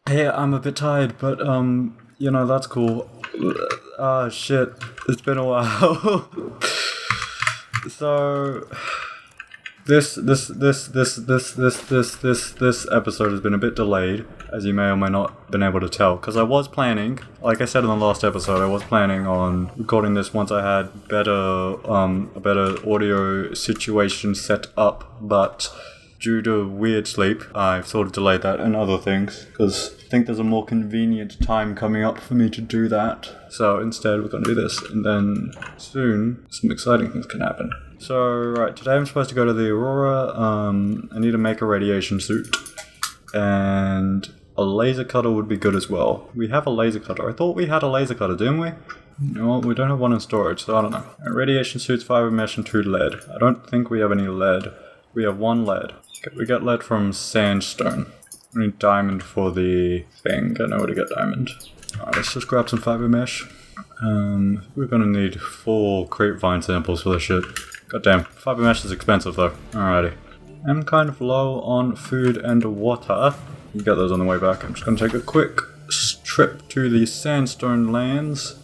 Hey, I'm a bit tired, but that's cool. Ah, shit. It's been a while. So this episode has been a bit delayed, as you may or may not been able to tell, because I was planning, like I said in the last episode, I was planning on recording this once I had a better audio situation set up, but due to weird sleep, I've sort of delayed that and other things, because I think there's a more convenient time coming up for me to do that. So instead we're going to do this, and then soon some exciting things can happen. So, right, today I'm supposed to go to the Aurora. I need to make a radiation suit, and a laser cutter would be good as well. We have a laser cutter. I thought we had a laser cutter, didn't we? No, we don't have one in storage, so I don't know. A radiation suit's fiber mesh and 2 lead. I don't think we have any lead. We have 1 lead. Okay, we get lead from sandstone. We need diamond for the thing. I know where to get diamond. Alright, let's just grab some fiber mesh. We're gonna need 4 grapevine samples for this shit. Goddamn, fiber mesh is expensive though. Alrighty. I'm kind of low on food and water. We'll get those on the way back. I'm just gonna take a quick trip to the sandstone lands.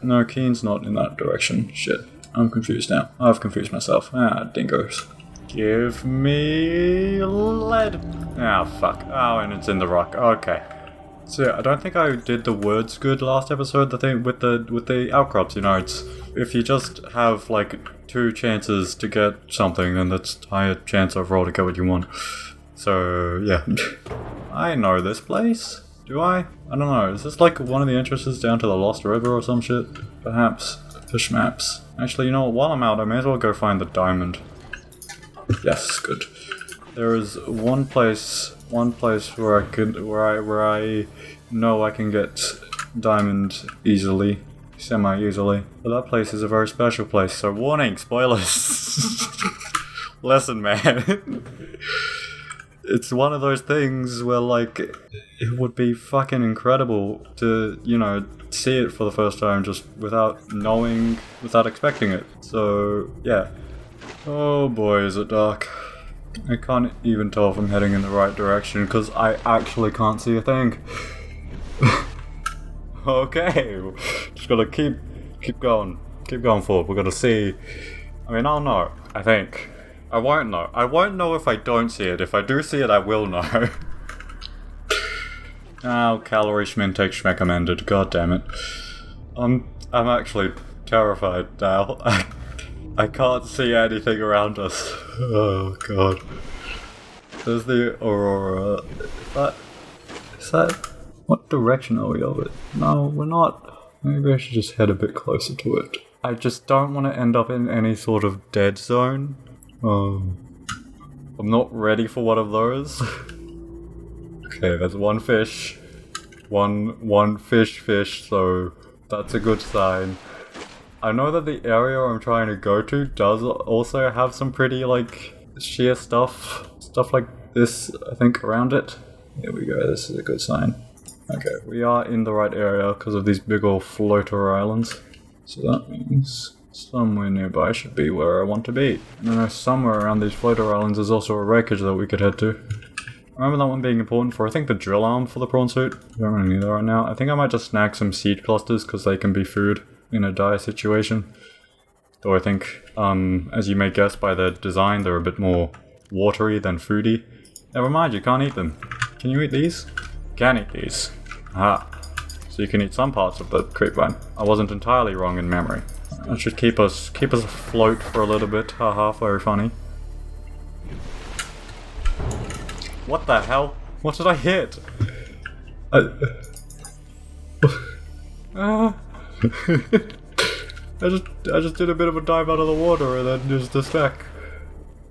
No, Keen's not in that direction. Shit. I'm confused now. I've confused myself. Dingoes. Give me lead. Fuck. Oh, and it's in the rock. Okay. So yeah, I don't think I did the words good last episode. The thing with the outcrops, it's if you just have like 2 chances to get something, then that's higher chance overall to get what you want. So yeah, I know this place. Do I? I don't know. Is this like one of the entrances down to the Lost River or some shit? Perhaps. Fish maps. Actually, you know what? While I'm out, I may as well go find the diamond. Yes, good. There is one place where I know I can get diamond easily, semi-easily. But that place is a very special place, so warning, spoilers. Listen, man. It's one of those things where, like, it would be fucking incredible to, see it for the first time just without expecting it. So, yeah. Oh boy, is it dark. I can't even tell if I'm heading in the right direction because I actually can't see a thing. Okay, just gotta keep going forward. We're gonna see. I mean, I'll know. I think. I won't know. I won't know if I don't see it. If I do see it, I will know. Calorie intake recommended. God damn it. I'm actually terrified now. I can't see anything around us. Oh god. There's the Aurora. Is that? What direction are we of it? No, we're not. Maybe I should just head a bit closer to it. I just don't want to end up in any sort of dead zone. I'm not ready for one of those. Okay, there's 1 fish. One fish, so that's a good sign. I know that the area I'm trying to go to does also have some pretty, like, sheer stuff like this, I think, around it. Here we go, this is a good sign. Okay, we are in the right area because of these big old floater islands. So that means somewhere nearby should be where I want to be. And I know somewhere around these floater islands there's also a wreckage that we could head to. I remember that one being important for, I think, the drill arm for the prawn suit. I don't really need that right now. I think I might just snag some seed clusters because they can be food in a dire situation. Though I think, as you may guess by their design, they're a bit more watery than foody. Never mind, you can't eat them. Can you eat these? You can eat these. Aha. So you can eat some parts of the grapevine. I wasn't entirely wrong in memory. That should keep us afloat for a little bit. Haha, very funny. What the hell? What did I hit? I just did a bit of a dive out of the water and then just a sec.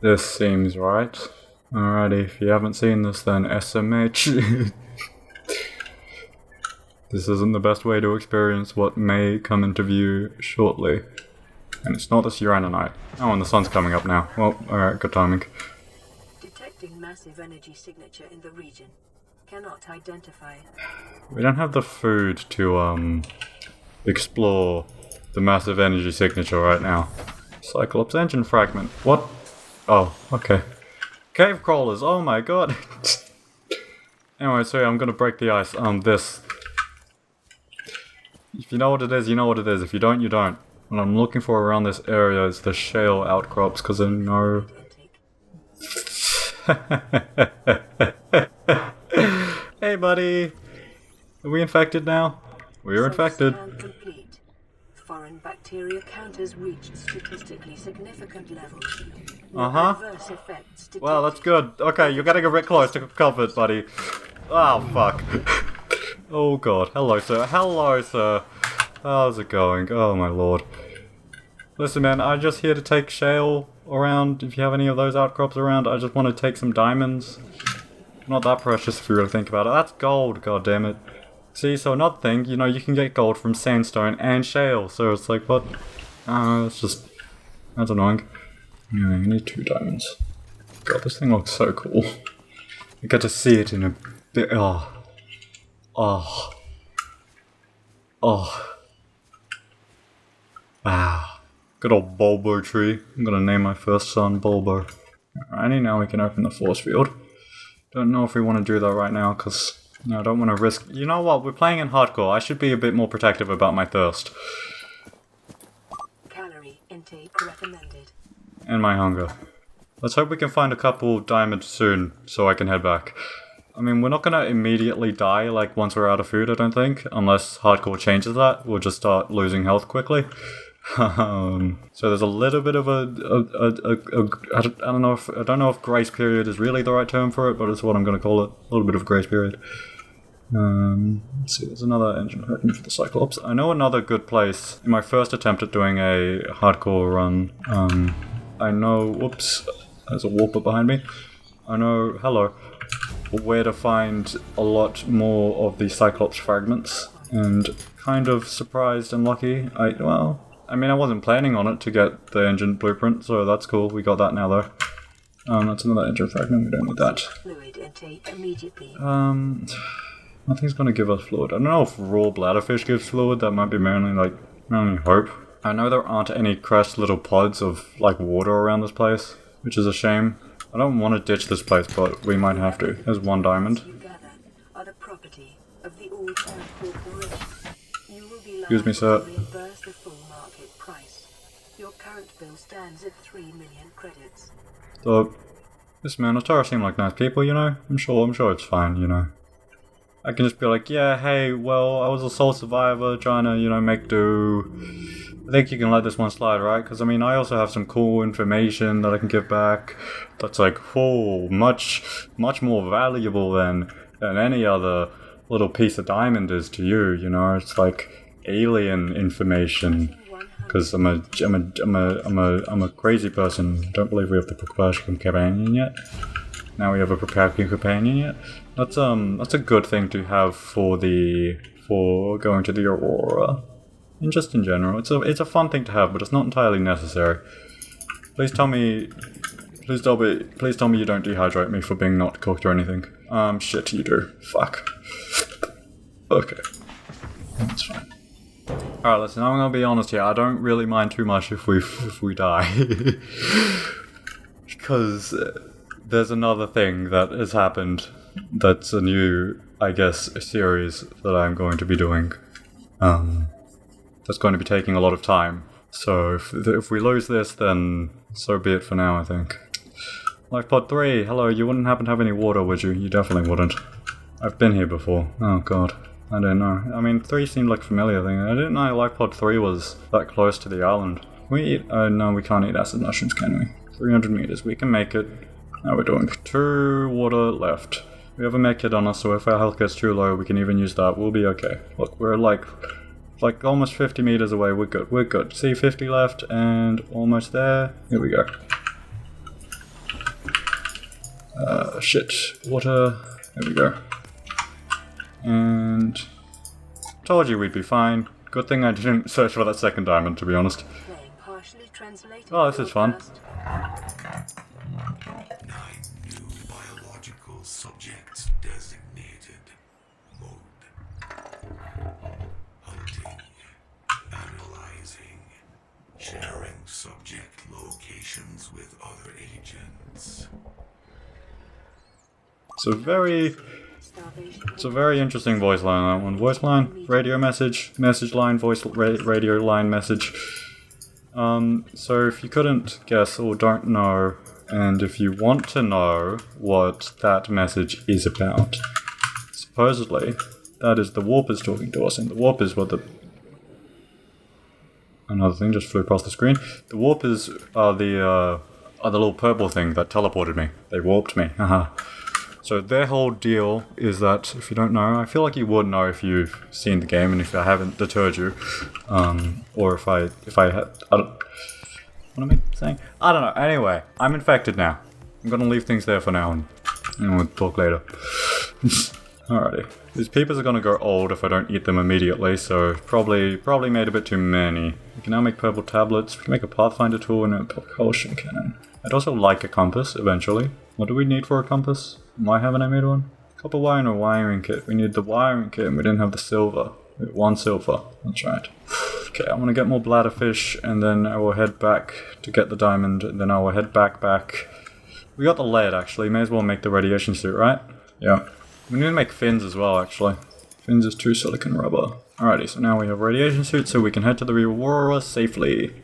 This seems right. Alrighty, if you haven't seen this then SMH. This isn't the best way to experience what may come into view shortly. And it's not this Uranite. Oh, and the sun's coming up now. Well, alright, good timing. Detecting massive energy signature in the region. Cannot identify it. We don't have the food to, explore the massive energy signature right now. Cyclops engine fragment. What? Oh, okay. Cave crawlers, oh my god. Anyway, so yeah, I'm gonna break the ice. This. If you know what it is, you know what it is. If you don't, you don't. What I'm looking for around this area is the shale outcrops, because I know... Hey, buddy! Are we infected now? We're infected. Scan complete. Foreign bacteria count has reached statistically significant levels. No adverse effects detected. Well, that's good. Okay, you're getting a bit close to comfort, buddy. Oh, fuck. Oh, God. Hello, sir. Hello, sir. How's it going? Oh, my lord. Listen, man, I'm just here to take shale around. If you have any of those outcrops around, I just want to take some diamonds. Not that precious if you really think about it. That's gold, goddammit. See, so another thing, you know, you can get gold from sandstone and shale, so it's like, what? It's just... That's annoying. Anyway, I need 2 diamonds. God, this thing looks so cool. I get to see it in a bit... Oh. Wow. Good old Bulbo tree. I'm gonna name my first son Bulbo. Alrighty, now we can open the force field. Don't know if we want to do that right now, because I don't want to risk... You know what? We're playing in hardcore. I should be a bit more protective about my thirst. Calorie intake recommended. And my hunger. Let's hope we can find a couple diamonds soon, so I can head back. I mean, we're not gonna immediately die, like, once we're out of food, I don't think. Unless hardcore changes that. We'll just start losing health quickly. So there's a little bit of I don't know if grace period is really the right term for it, but it's what I'm going to call it. A little bit of grace period. Let's see, there's another engine hurting for the Cyclops. I know another good place. In my first attempt at doing a hardcore run, I know, whoops, there's a warper behind me. I know, hello, where to find a lot more of the Cyclops fragments, and kind of surprised and lucky. I mean, I wasn't planning on it to get the engine blueprint, so that's cool. We got that now, though. That's another engine fragment. We don't need that. Fluid intake immediately. Nothing's gonna give us fluid. I don't know if raw bladderfish gives fluid. That might be my only hope. I know there aren't any crashed little pods of, like, water around this place, which is a shame. I don't want to ditch this place, but we might have to. There's 1 diamond. You gather are the property of the All-Time Corporation. You will be Excuse me, sir. to reimburse the full market price. Your current bill stands at 3 million credits. So, this Minotaur seem like nice people, you know? I'm sure it's fine, you know. I can just be like, yeah, hey, well, I was a sole survivor trying to, you know, make do. I think you can let this one slide, right? Because, I mean, I also have some cool information that I can give back that's like, oh, much more valuable than any other little piece of diamond is to you, you know? It's like alien information. Because I'm a crazy person. Don't believe we have the Propulsion Cannon yet. Now we have a Propulsion Companion yet. That's a good thing to have for going to the Aurora. And just in general. It's a fun thing to have, but it's not entirely necessary. Please tell me you don't dehydrate me for being not cooked or anything. Shit, you do. Fuck. Okay. That's fine. Alright, listen, I'm gonna be honest here. I don't really mind too much if we die. Because there's another thing that has happened that's a new, I guess, series that I'm going to be doing. That's going to be taking a lot of time. So if we lose this, then so be it for now, I think. Like Pod 3, hello, you wouldn't happen to have any water, would you? You definitely wouldn't. I've been here before. Oh god. I don't know. I mean, 3 seemed like a familiar thing. I didn't know Life Pod 3 was that close to the island. Can we eat? No, we can't eat acid mushrooms, can we? 300 meters. We can make it. Now we're doing 2 water left. We have a med kit on us, so if our health gets too low, we can even use that. We'll be okay. Look, we're like almost 50 meters away. We're good. We're good. See, 50 left and almost there. Here we go. Shit. Water. There we go. And told you we'd be fine. Good thing I didn't search for that second diamond, to be honest. Oh, this is fun. 9 new biological subjects designated. Mode. Hunting. Analyzing. Sharing subject locations with other agents. So very It's a very interesting voice line, that one. Voice line, radio message, message line, radio line, message. So if you couldn't guess or don't know, and if you want to know what that message is about, supposedly, that is the warpers talking to us, and the warpers were the... Another thing just flew across the screen. The warpers are the little purple thing that teleported me. They warped me, haha. So their whole deal is that, if you don't know, I feel like you would know if you've seen the game and if I haven't deterred you, or if I had, I don't, what am I saying? I don't know. Anyway, I'm infected now. I'm gonna leave things there for now, and we'll talk later. Alrighty. These peepers are gonna go old if I don't eat them immediately, so probably made a bit too many. We can now make purple tablets. We can make a pathfinder tool and a propulsion cannon. I'd also like a compass eventually. What do we need for a compass? Why haven't I made one? Copper wire and a wiring kit. We need the wiring kit and we didn't have the silver. We have 1 silver. That's right. Okay, I'm gonna get more bladderfish and then I will head back to get the diamond and then I will head back. We got the lead actually. May as well make the radiation suit, right? Yeah. We need to make fins as well actually. Fins is 2 silicon rubber. Alrighty, so now we have radiation suit so we can head to the Aurora safely.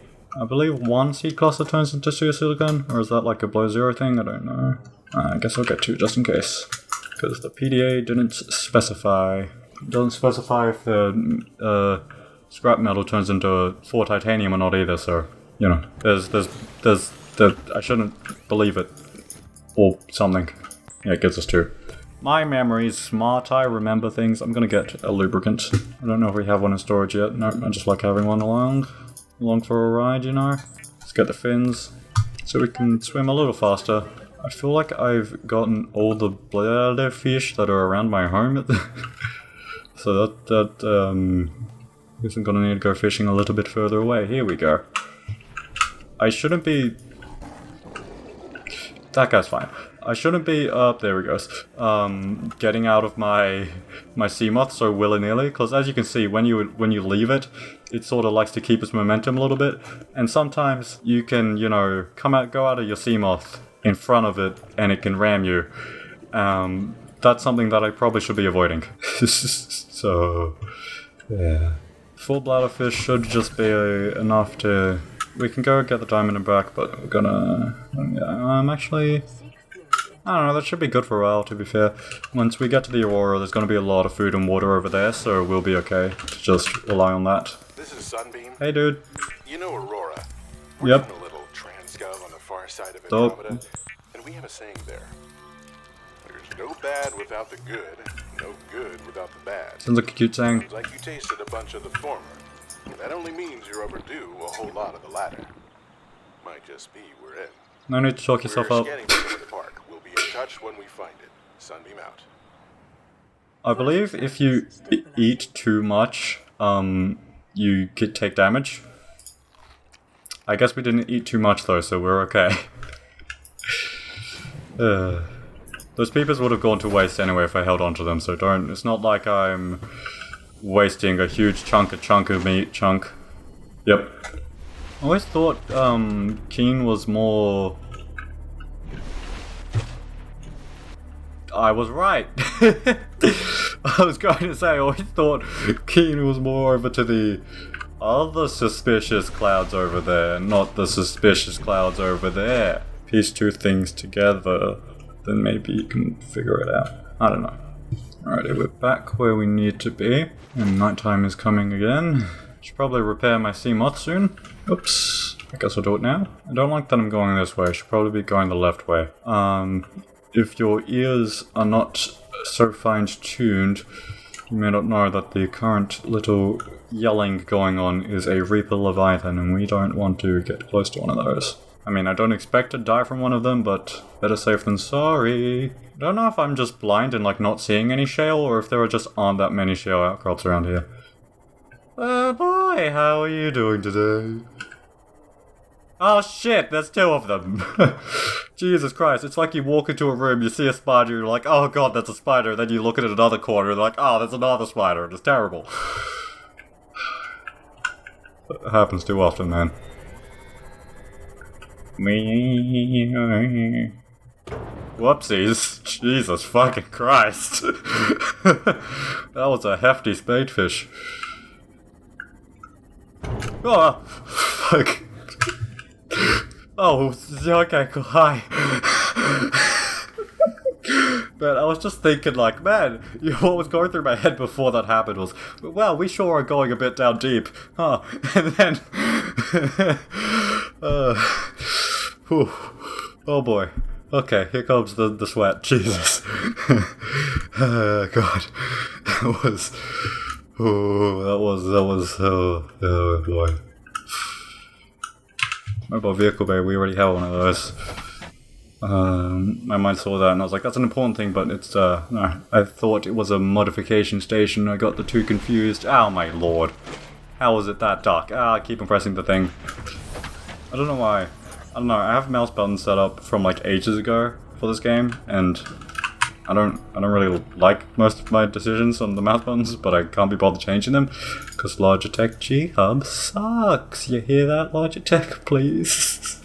I believe 1 seed cluster turns into 2 silicon, or is that like a below 0 thing? I don't know. I guess I'll get 2 just in case. Because the PDA didn't specify. It doesn't specify if the scrap metal turns into 4 titanium or not either, so, you know, I shouldn't believe it. Or something. Yeah, it gives us 2. My memory's smart, I remember things. I'm gonna get a lubricant. I don't know if we have one in storage yet. No, I just like having one along for a ride, you know? Let's get the fins, so we can swim a little faster. I feel like I've gotten all the bladder fish that are around my home. So that guess I'm gonna need to go fishing a little bit further away. Here we go. I shouldn't be... That guy's fine. I shouldn't be, there he goes, getting out of my Seamoth so willy-nilly, because as you can see, when you leave it, it sort of likes to keep its momentum a little bit, and sometimes you can, you know, go out of your Seamoth in front of it, and it can ram you. That's something that I probably should be avoiding. So, yeah. Full bladderfish should just be enough to... We can go get the diamond and back, but we're gonna... actually... I don't know, that should be good for a while, to be fair. Once we get to the Aurora, there's going to be a lot of food and water over there, so we'll be okay to just rely on that. This is Sunbeam. Hey, dude. You know Aurora. Yep. We're in a little transgov on the far side of Dope. Andromeda, and we have a saying there. There's no bad without the good, no good without the bad. Sounds like a cute saying. Seems like you tasted a bunch of the former. That only means you're overdue a whole lot of the latter. Might just be we're in. No need to talk yourself We're up. scanning the park. We'll be in touch when we find it. Sunbeam out. I believe if you eat too much, you could take damage. I guess we didn't eat too much though, so we're okay. Those peepers would have gone to waste anyway if I held on to them, so don't... It's not like I'm wasting a huge chunk of meat chunk. Yep. I always thought Keen was more... I was right. I was going to say, I always thought Keen was more over to the other suspicious clouds over there, not the suspicious clouds over there. Piece 2 things together, then maybe you can figure it out. I don't know. Alrighty, we're back where we need to be, and nighttime is coming again. Should probably repair my Seamoth soon. Oops. I guess I'll do it now. I don't like that I'm going this way. I should probably be going the left way. If your ears are not so fine-tuned, you may not know that the current little yelling going on is a Reaper Leviathan, and we don't want to get close to one of those. I mean, I don't expect to die from one of them, but better safe than sorry. I don't know if I'm just blind and like not seeing any shale, or if there just aren't that many shale outcrops around here. Boy, how are you doing today? Oh shit, there's 2 of them. Jesus Christ, it's like you walk into a room, you see a spider, you're like, oh god, that's a spider, then you look at another corner, and like, oh, there's another spider, and it's terrible. It happens too often, man. Whoopsies. Jesus fucking Christ. That was a hefty spadefish. Oh, fuck. Oh, okay, cool. Hi. Man, I was just thinking, like, man, what was going through my head before that happened was, well, we sure are going a bit down deep, huh? And then, whew, oh boy. Okay, here comes the sweat. Jesus. God. That was, oh boy. Mobile vehicle bay, we already have one of those. My mind saw that and I was like, that's an important thing, but it's, no. I thought it was a modification station. I got the two confused. Oh my lord. How was it that dark? I keep pressing the thing. I don't know why. I don't know, I have mouse buttons set up from like ages ago for this game, and I don't really like most of my decisions on the mouse buttons, but I can't be bothered changing them, because Logitech G-Hub sucks. You hear that, Logitech, please?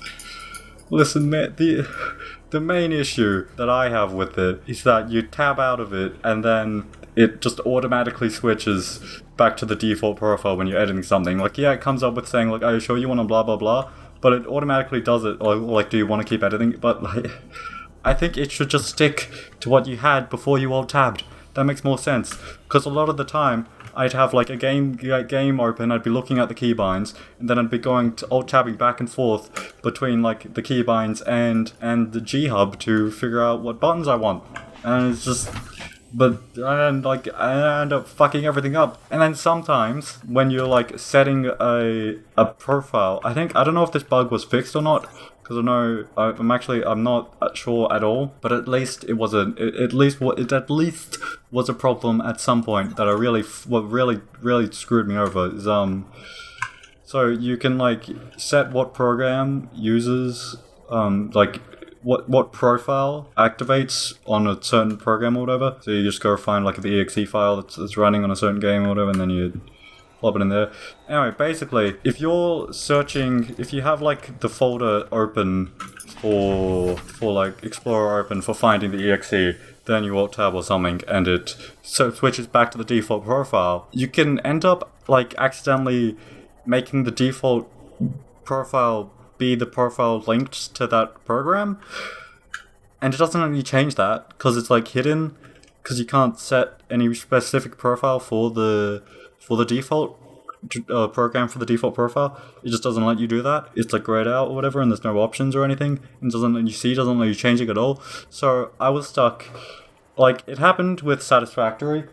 Listen, man, the main issue that I have with it is that you tab out of it, and then it just automatically switches back to the default profile when you're editing something. Like, yeah, it comes up with saying, like, are you sure you want to blah blah blah? But it automatically does it, or like, do you want to keep editing? But like, I think it should just stick to what you had before you alt-tabbed. That makes more sense. Because a lot of the time, I'd have like a game open, I'd be looking at the keybinds, and then I'd be going to alt-tabbing back and forth between like the keybinds and the G-Hub to figure out what buttons I want. And it's just... But like I end up fucking everything up. And then sometimes when you're like setting a profile, I don't know if this bug was fixed or not, because I know I'm not sure at all. But at least it was at least was a problem at some point that really screwed me over. Is so you can like set what program uses like. What profile activates on a certain program or whatever. So you just go find like the exe file that's running on a certain game or whatever, and then you plop it in there. Anyway, basically, if you're searching, if you have like the folder open for like Explorer open for finding the exe, then you alt tab or something, and it switches back to the default profile, you can end up like accidentally making the default profile be the profile linked to that program, and it doesn't let you change that because it's like hidden, because you can't set any specific profile for the default program for the default profile. It just doesn't let you do that. It's like grayed out or whatever, and there's no options or anything, and doesn't let you changing at all. So I was stuck. Like, it happened with Satisfactory.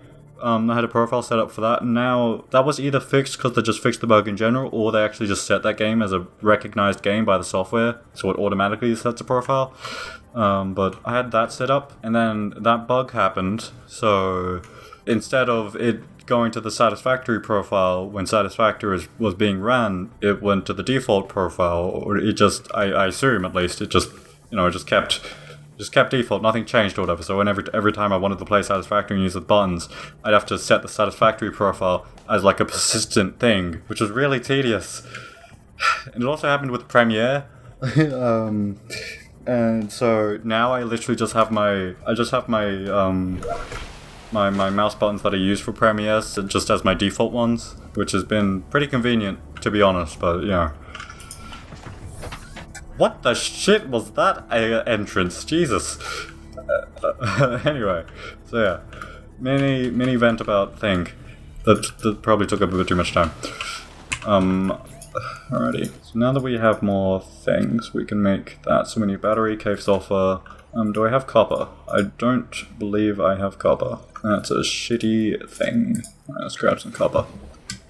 I had a profile set up for that, and now that was either fixed because they just fixed the bug in general, or they actually just set that game as a recognized game by the software, so it automatically sets a profile. But I had that set up, and then that bug happened, so instead of it going to the Satisfactory profile when Satisfactory was being ran, it went to the default profile, or it just, I assume at least, it just, it just kept default, nothing changed or whatever. So every time I wanted to play Satisfactory and use the buttons, I'd have to set the Satisfactory profile as like a persistent thing, which was really tedious. And it also happened with Premiere. And so now I literally just have my mouse buttons that I use for Premiere just as my default ones, which has been pretty convenient, to be honest, but What the shit was that entrance? Jesus. Anyway, so yeah, mini vent about thing that probably took up a bit too much time. Alrighty. So now that we have more things, we can make that. So we need battery, cave sulfur. Do I have copper? I don't believe I have copper. That's a shitty thing. Alright, let's grab some copper.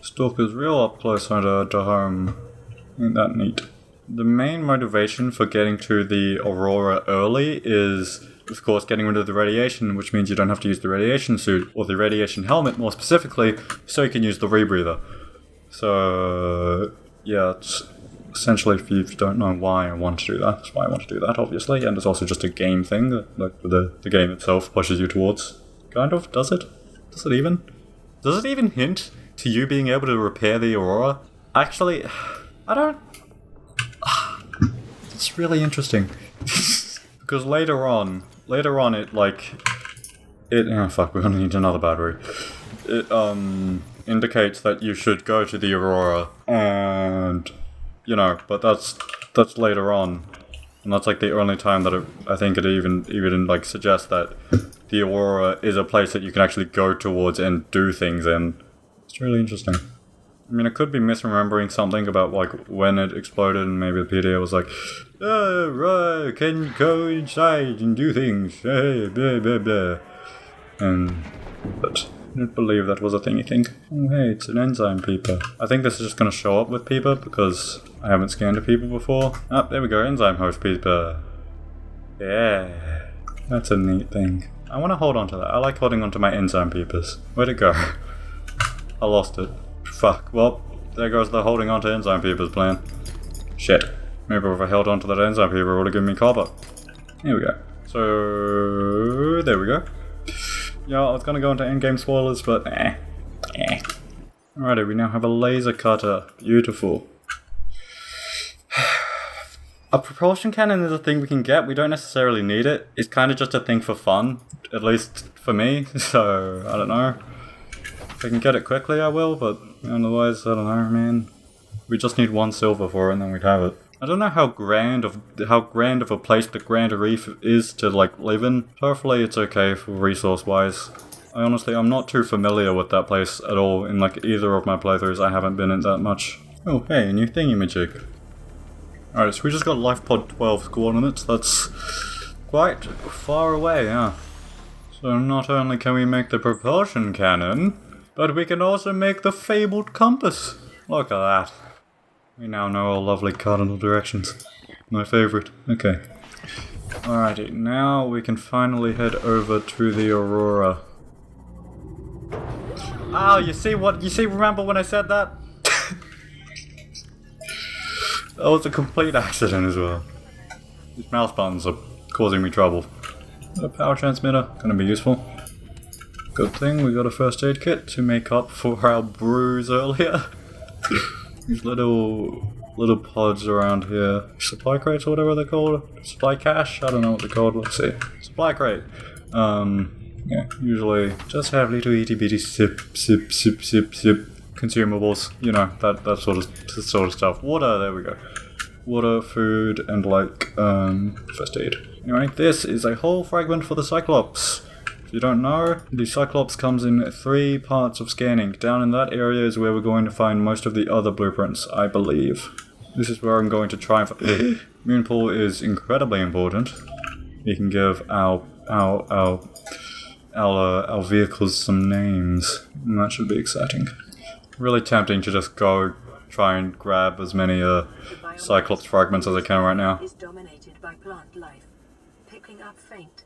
Stalker's real up close to home. Ain't that neat? The main motivation for getting to the Aurora early is, of course, getting rid of the radiation, which means you don't have to use the radiation suit, or the radiation helmet more specifically, so you can use the rebreather. So, yeah, it's essentially, if you don't know why I want to do that, that's why I want to do that, obviously, and it's also just a game thing that like, the game itself pushes you towards. Kind of, does it? Does it even hint to you being able to repair the Aurora? Actually, I don't... It's really interesting. Because later on, later on it oh fuck, we're gonna need another battery. It indicates that you should go to the Aurora, and you know, but that's later on, and that's like the only time that I think it even like suggests that the Aurora is a place that you can actually go towards and do things in. It's really interesting. I mean, I could be misremembering something about like when it exploded, and maybe the PDA was like, "Oh, right, can you go inside and do things?" Blah, blah, blah. But I don't believe that was a thingy thing. Oh, hey, it's an enzyme peeper. I think this is just gonna show up with peeper because I haven't scanned a peeper before. Ah, there we go, enzyme host peeper. Yeah, that's a neat thing. I want to hold on to that. I like holding on to my enzyme peepers. Where'd it go? I lost it. Fuck. Well, there goes the holding on to enzyme peepers plan. Shit. Maybe if I held on to that enzyme peeper, it would have given me copper. Here we go. So, there we go. Yeah, I was gonna go into endgame spoilers, but Alrighty, we now have a laser cutter. Beautiful. A propulsion cannon is a thing we can get. We don't necessarily need it. It's kind of just a thing for fun, at least for me. So, I don't know. If I can get it quickly, I will, but otherwise, I don't know, man. We just need 1 silver for it, and then we'd have it. I don't know how grand of a place the Grand Reef is to like live in. Hopefully it's okay for resource wise. I'm not too familiar with that place at all. In like either of my playthroughs, I haven't been in that much. Oh hey, a new thingamajig. Alright, so we just got life pod 12 coordinates. That's quite far away, yeah. So not only can we make the propulsion cannon, but we can also make the fabled compass. Look at that. We now know our lovely cardinal directions. My favourite. Okay. Alrighty, now we can finally head over to the Aurora. Oh, remember when I said that? That was a complete accident as well. These mouse buttons are causing me trouble. A power transmitter, gonna be useful. Good thing we got a first aid kit to make up for our bruise earlier. These little pods around here. Supply crates or whatever they're called. Supply cache? I don't know what they're called. Let's see. Supply crate. Yeah, usually just have little itty bitty sip consumables. You know, that sort of stuff. Water, there we go. Water, food, and like, first aid. Anyway, this is a whole fragment for the Cyclops. If you don't know, the Cyclops comes in 3 parts of scanning. Down in that area is where we're going to find most of the other blueprints, I believe. This is where I'm going to try and find... Moonpool is incredibly important. We can give our vehicles some names. And that should be exciting. Really tempting to just go try and grab as many Cyclops fragments as I can right now. Is dominated by plant life, picking up faint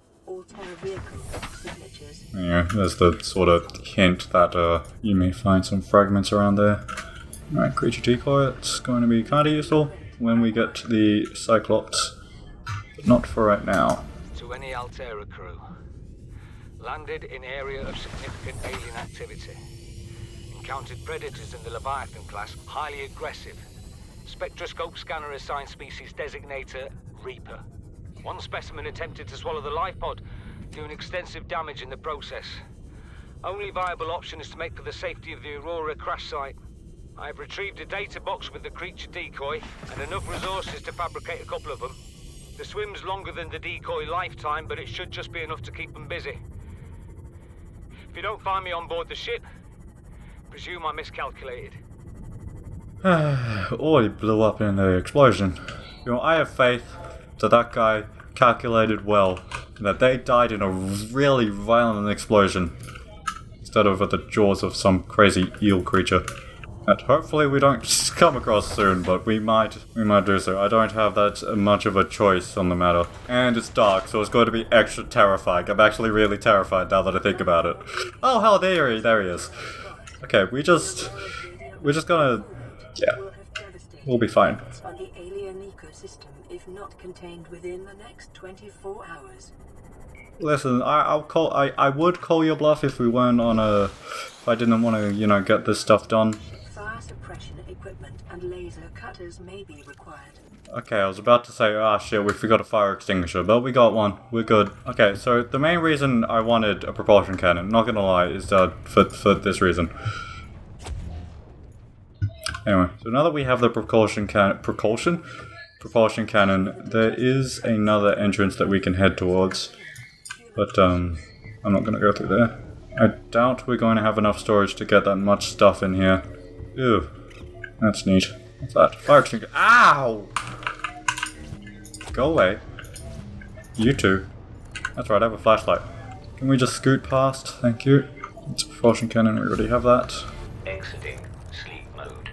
vehicle signatures. Yeah, there's the sort of hint that you may find some fragments around there. Alright, creature decoy, it's going to be kind of useful when we get to the Cyclops, but not for right now. To any Altera crew. Landed in area of significant alien activity. Encountered predators in the Leviathan class, highly aggressive. Spectroscope scanner assigned species designator Reaper. One specimen attempted to swallow the life pod, doing extensive damage in the process. Only viable option is to make for the safety of the Aurora crash site. I have retrieved a data box with the creature decoy and enough resources to fabricate a couple of them. The swim's longer than the decoy lifetime, but it should just be enough to keep them busy. If you don't find me on board the ship, presume I miscalculated. Or he blew up in the explosion. You know, I have faith that guy calculated well, and that they died in a really violent explosion, instead of at the jaws of some crazy eel creature. That hopefully we don't come across soon, but we might do so. I don't have that much of a choice on the matter. And it's dark, so it's going to be extra terrifying. I'm actually really terrified now that I think about it. Oh hell, there he is. Okay, we're just gonna, yeah, we'll be fine. On the alien ecosystem, if not contained within the next 24 hours. Listen, I would call your bluff if we weren't on if I didn't want to, you know, get this stuff done. Fire suppression equipment and laser cutters may be required. Okay, I was about to say, ah shit, we forgot a fire extinguisher, but we got one. We're good. Okay, so the main reason I wanted a propulsion cannon, not gonna lie, is for this reason. Anyway, so now that we have the propulsion cannon, there is another entrance that we can head towards. But, I'm not gonna go through there. I doubt we're going to have enough storage to get that much stuff in here. Ew. That's neat. What's that? Fire extinguisher. Ow! Go away. You two. That's right, I have a flashlight. Can we just scoot past? Thank you. It's a propulsion cannon, we already have that. Exiting sleep mode.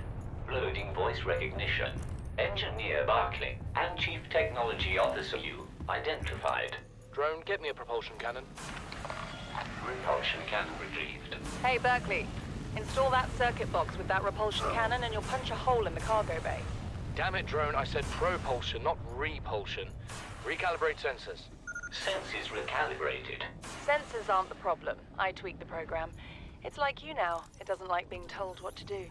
Loading voice recognition. Engineer Barclay and Chief Technology Officer you identified. Drone, get me a propulsion cannon. Propulsion cannon retrieved. Hey, Berkeley. Install that circuit box with that repulsion cannon and you'll punch a hole in the cargo bay. Damn it, Drone, I said propulsion, not repulsion. Recalibrate sensors. Senses recalibrated. Sensors aren't the problem. I tweaked the program. It's like you now. It doesn't like being told what to do.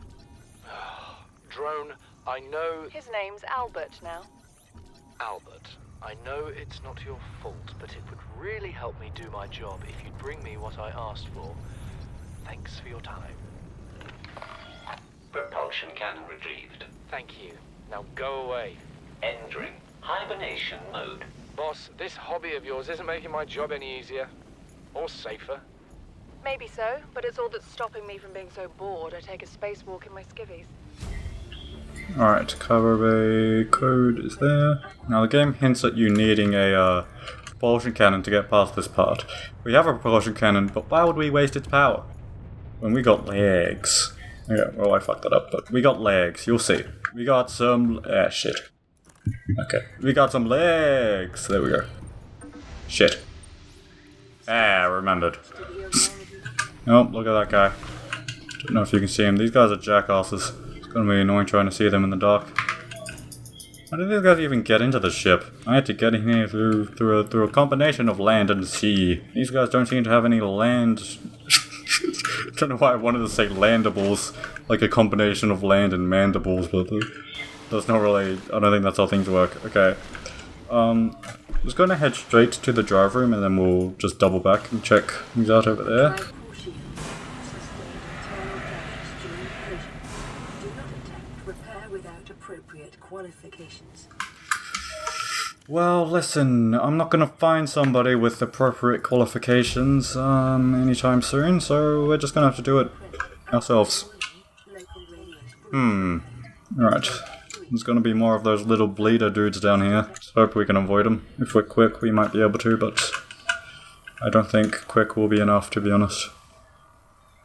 Drone, I know... His name's Albert now. Albert, I know it's not your fault, but it would really help me do my job if you'd bring me what I asked for. Thanks for your time. Propulsion cannon retrieved. Thank you. Now go away. Entering hibernation mode. Boss, this hobby of yours isn't making my job any easier. Or safer. Maybe so, but it's all that's stopping me from being so bored I take a spacewalk in my skivvies. Alright, cargo bay code is there. Now the game hints at you needing a propulsion cannon to get past this part. We have a propulsion cannon, but why would we waste its power? When we got legs. Yeah, well I fucked that up, but we got legs, you'll see. We got some... ah, shit. Okay, we got some legs! There we go. Shit. Ah, remembered. Oh, look at that guy. Don't know if you can see him. These guys are jackasses. It's gonna be annoying trying to see them in the dark. How did these guys even get into the ship? I had to get in here through a combination of land and sea. These guys don't seem to have any land... I don't know why I wanted to say landables, like a combination of land and mandibles, but that's not really... I don't think that's how things work. Okay. I'm just gonna head straight to the drive room and then we'll just double back and check things out over there. Well, listen, I'm not gonna find somebody with appropriate qualifications anytime soon, so we're just gonna have to do it ourselves. Alright. There's gonna be more of those little bleeder dudes down here. Just hope we can avoid them. If we're quick, we might be able to, but I don't think quick will be enough, to be honest.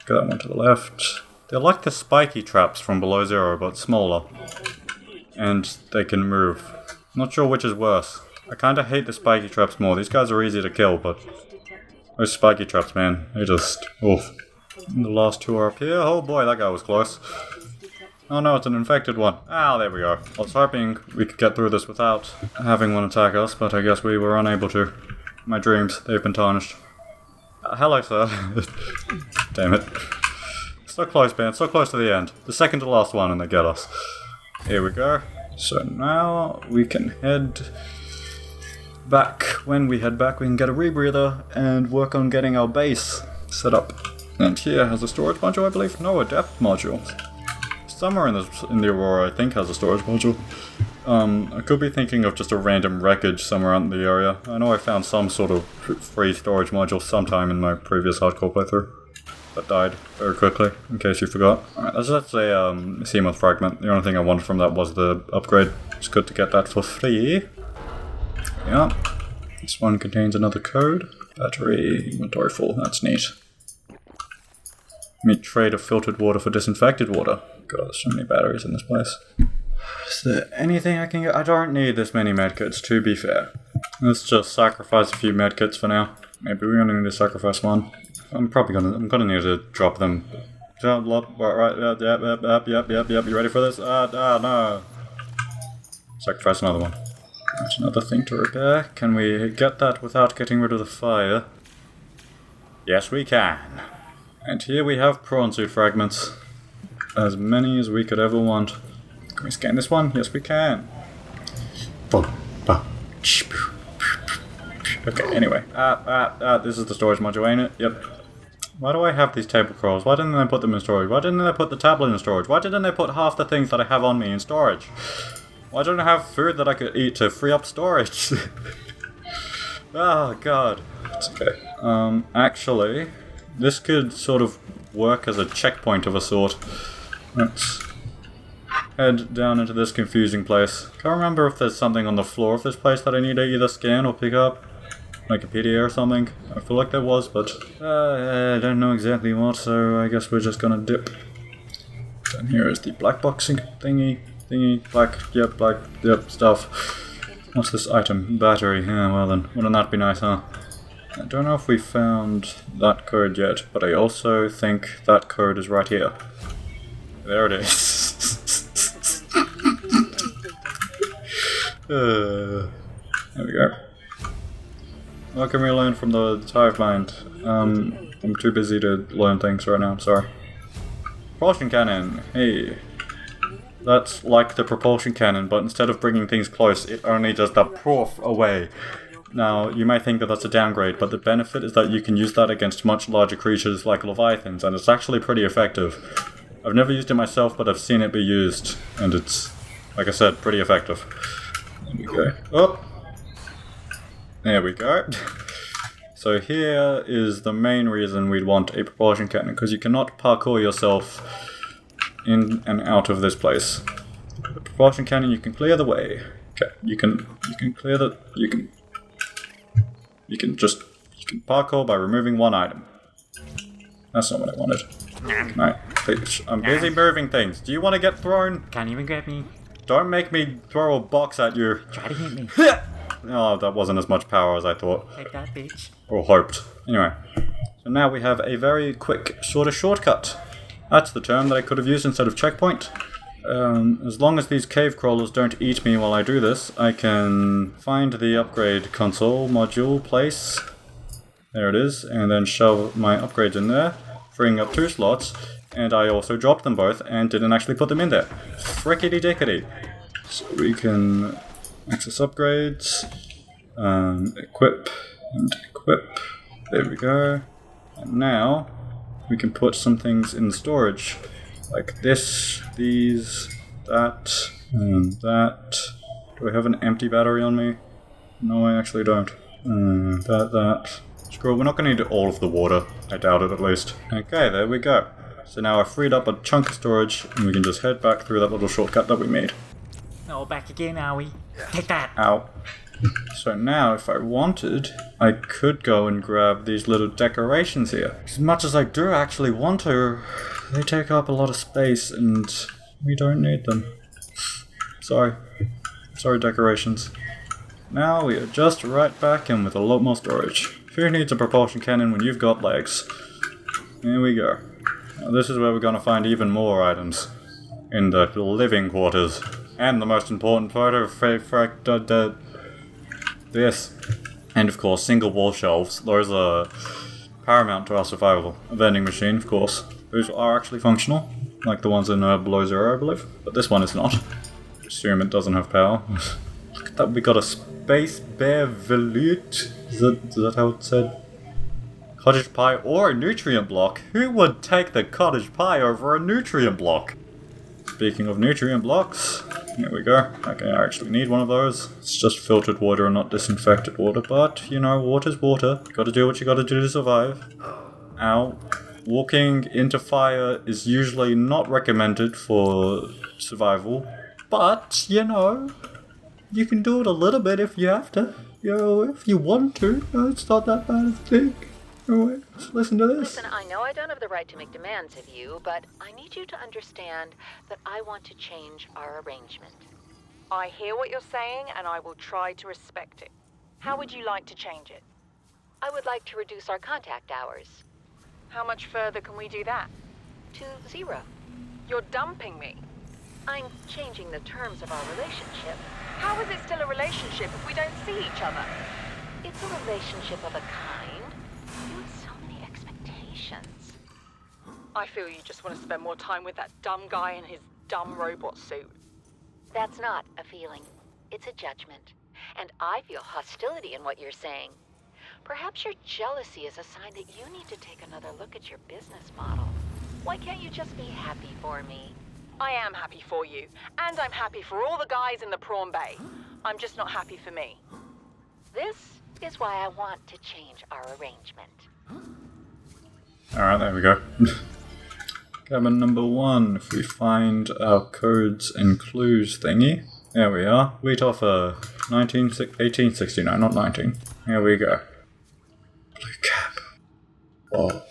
Get that one to the left. They're like the spiky traps from Below Zero, but smaller. And they can move. Not sure which is worse. I kinda hate the spiky traps more. These guys are easy to kill, but those spiky traps, man, they just... oof. And the last two are up here. Oh boy, that guy was close. Oh no, it's an infected one. Ah, there we go. I was hoping we could get through this without having one attack us, but I guess we were unable to. My dreams, they've been tarnished. Hello, sir. Damn it. So close, man. So close to the end. The second to last one and they get us. Here we go. So now we can head back. When we head back, we can get a rebreather and work on getting our base set up. And here has a storage module, I believe. No, a depth module. Somewhere in the Aurora, I think, has a storage module. I could be thinking of just a random wreckage somewhere out in the area. I know I found some sort of free storage module sometime in my previous hardcore playthrough. That died very quickly, in case you forgot. Alright, that's a Seamoth fragment. The only thing I wanted from that was the upgrade. It's good to get that for free. Yeah. This one contains another code. Battery, inventory full. That's neat. Meet trade of filtered water for disinfected water. God, there's so many batteries in this place. Is there anything I can get? I don't need this many medkits, to be fair. Let's just sacrifice a few medkits for now. Maybe we only need to sacrifice one. I'm gonna need to drop them. Right, yep. You ready for this? No. Sacrifice another one. That's another thing to repair. Can we get that without getting rid of the fire? Yes, we can. And here we have prawn suit fragments. As many as we could ever want. Can we scan this one? Yes, we can. Okay, anyway. This is the storage module, ain't it? Yep. Why do I have these table crawls? Why didn't they put them in storage? Why didn't they put the tablet in storage? Why didn't they put half the things that I have on me in storage? Why don't I have food that I could eat to free up storage? Oh, God. It's okay. Actually, this could sort of work as a checkpoint of a sort. Let's head down into this confusing place. Can't remember if there's something on the floor of this place that I need to either scan or pick up. Like a PDA or something. I feel like there was, but I don't know exactly what, so I guess we're just gonna dip. And here is the black boxing thingy, black stuff. What's this item? Battery. Yeah, well then, wouldn't that be nice, huh? I don't know if we found that code yet, but I also think that code is right here. There it is. There we go. What can we learn from the hive mind? I'm too busy to learn things right now, sorry. Propulsion Cannon, hey. That's like the Propulsion Cannon, but instead of bringing things close, it only does the proof away. Now, you may think that that's a downgrade, but the benefit is that you can use that against much larger creatures like Leviathans, and it's actually pretty effective. I've never used it myself, but I've seen it be used, and it's, like I said, pretty effective. There we go. Oh! There we go. So here is the main reason we'd want a propulsion cannon, because you cannot parkour yourself in and out of this place. The propulsion cannon, you can clear the way. Okay, you can clear the... You can parkour by removing one item. That's not what I wanted. No, please, I'm busy moving things. Do you want to get thrown? Can't even grab me. Don't make me throw a box at you. Try to hit me. Oh, that wasn't as much power as I thought. Take that, bitch. Or hoped. Anyway. So now we have a very quick, shortcut. That's the term that I could have used instead of checkpoint. As long as these cave crawlers don't eat me while I do this, I can find the upgrade console module place. There it is. And then shove my upgrades in there, freeing up 2 slots. And I also dropped them both and didn't actually put them in there. Frickety dickety. So we can access upgrades, equip, and equip. There we go. And now we can put some things in storage. Like this, these, that, and that. Do I have an empty battery on me? No, I actually don't. That. Screw it, we're not going to need all of the water. I doubt it, at least. Okay, there we go. So now I've freed up a chunk of storage, and we can just head back through that little shortcut that we made. Oh, back again, are we? Take that! Ow. So now, if I wanted, I could go and grab these little decorations here. As much as I do actually want to, they take up a lot of space, and we don't need them. Sorry. Sorry, decorations. Now we are just right back in with a lot more storage. Who needs a propulsion cannon when you've got legs? Here we go. Now this is where we're going to find even more items. In the living quarters. And the most important photo of this. And of course, single wall shelves. Those are paramount to our survival. A vending machine, of course. Those are actually functional. Like the ones in Below Zero, I believe. But this one is not. Assume it doesn't have power. Look at that, we got a space bear volute. Is that how it's said? Cottage pie or a nutrient block? Who would take the cottage pie over a nutrient block? Speaking of nutrient blocks, here we go. Okay, I actually need one of those. It's just filtered water and not disinfected water, but, you know, water's water. You gotta do what you gotta do to survive. Ow. Walking into fire is usually not recommended for survival, but, you know, you can do it a little bit if you have to. You know, if you want to. It's not that bad of a thing. Alright, let's listen to this. Listen, I know I don't have the right to make demands of you, but I need you to understand that I want to change our arrangement. I hear what you're saying, and I will try to respect it. How would you like to change it? I would like to reduce our contact hours How much further can we do that? to 0. You're dumping me. I'm changing the terms of our relationship. How is it still a relationship if we don't see each other? It's a relationship of a kind. You have so many expectations. I feel you just want to spend more time with that dumb guy in his dumb robot suit. That's not a feeling. It's a judgment. And I feel hostility in what you're saying. Perhaps your jealousy is a sign that you need to take another look at your business model. Why can't you just be happy for me? I am happy for you, and I'm happy for all the guys in the prawn bay. I'm just not happy for me. This is why I want to change our arrangement. Alright, there we go. Cabin number 1. If we find our codes and clues thingy. There we are. Wheat offer. 1869, not 19. Here we go. Blue cap. Oh.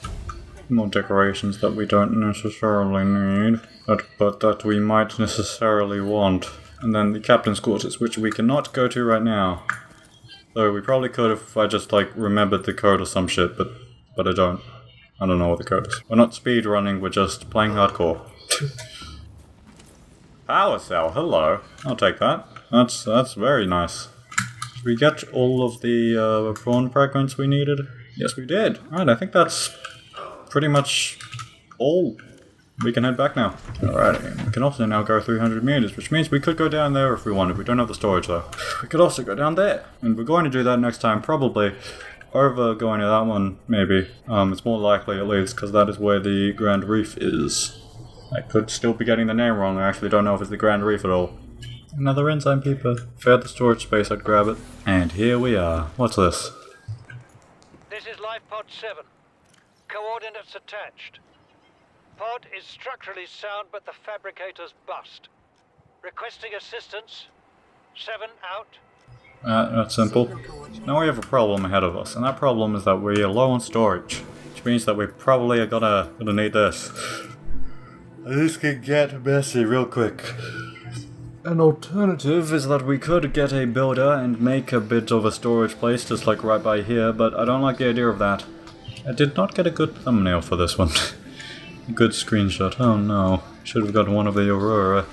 More decorations that we don't necessarily need, but that we might necessarily want. And then the captain's quarters, which we cannot go to right now. Though we probably could if I just like remembered the code or some shit, but I don't. I don't know what the code is. We're not speed running, we're just playing hardcore. Power cell, hello. I'll take that. That's very nice. Did we get all of the prawn fragments we needed? Yes, we did. Alright, I think that's pretty much all. We can head back now. Alrighty, we can also now go 300 meters, which means we could go down there if we wanted. We don't have the storage though. We could also go down there. And we're going to do that next time, probably. Over going to that one, maybe. It's more likely at least, because that is where the Grand Reef is. I could still be getting the name wrong, I actually don't know if it's the Grand Reef at all. Another enzyme peeper. If I had the storage space, I'd grab it. And here we are. What's this? This is Life Pod 7. Coordinates attached. Pod is structurally sound, but the fabricator's bust. Requesting assistance. 7 out. That's simple. Now we have a problem ahead of us, and that problem is that we're low on storage. Which means that we probably are gonna need this. This could get messy real quick. An alternative is that we could get a builder and make a bit of a storage place just like right by here, but I don't like the idea of that. I did not get a good thumbnail for this one. A good screenshot, oh no. Should have gotten one of the Aurora.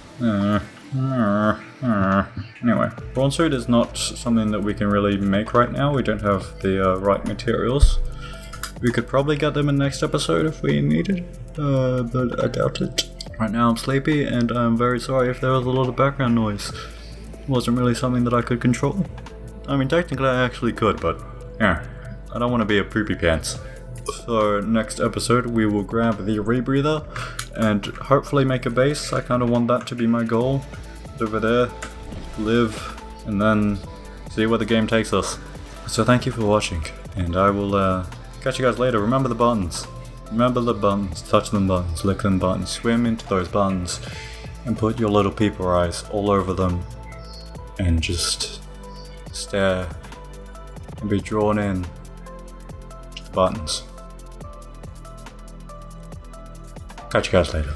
Anyway, prawn suit is not something that we can really make right now. We don't have the right materials. We could probably get them in next episode if we needed, but I doubt it. Right now I'm sleepy and I'm very sorry if there was a lot of background noise. It wasn't really something that I could control. I mean, technically I actually could, but yeah, I don't want to be a poopy pants. So next episode we will grab the rebreather and hopefully make a base. I kind of want that to be my goal. Over there, live, and then see where the game takes us. So thank you for watching, and I will catch you guys later. Remember the buttons. Remember the buttons. Touch them buttons, lick them buttons, swim into those buttons, and put your little peeper eyes all over them, and just stare and be drawn in to the buttons. Catch you guys later.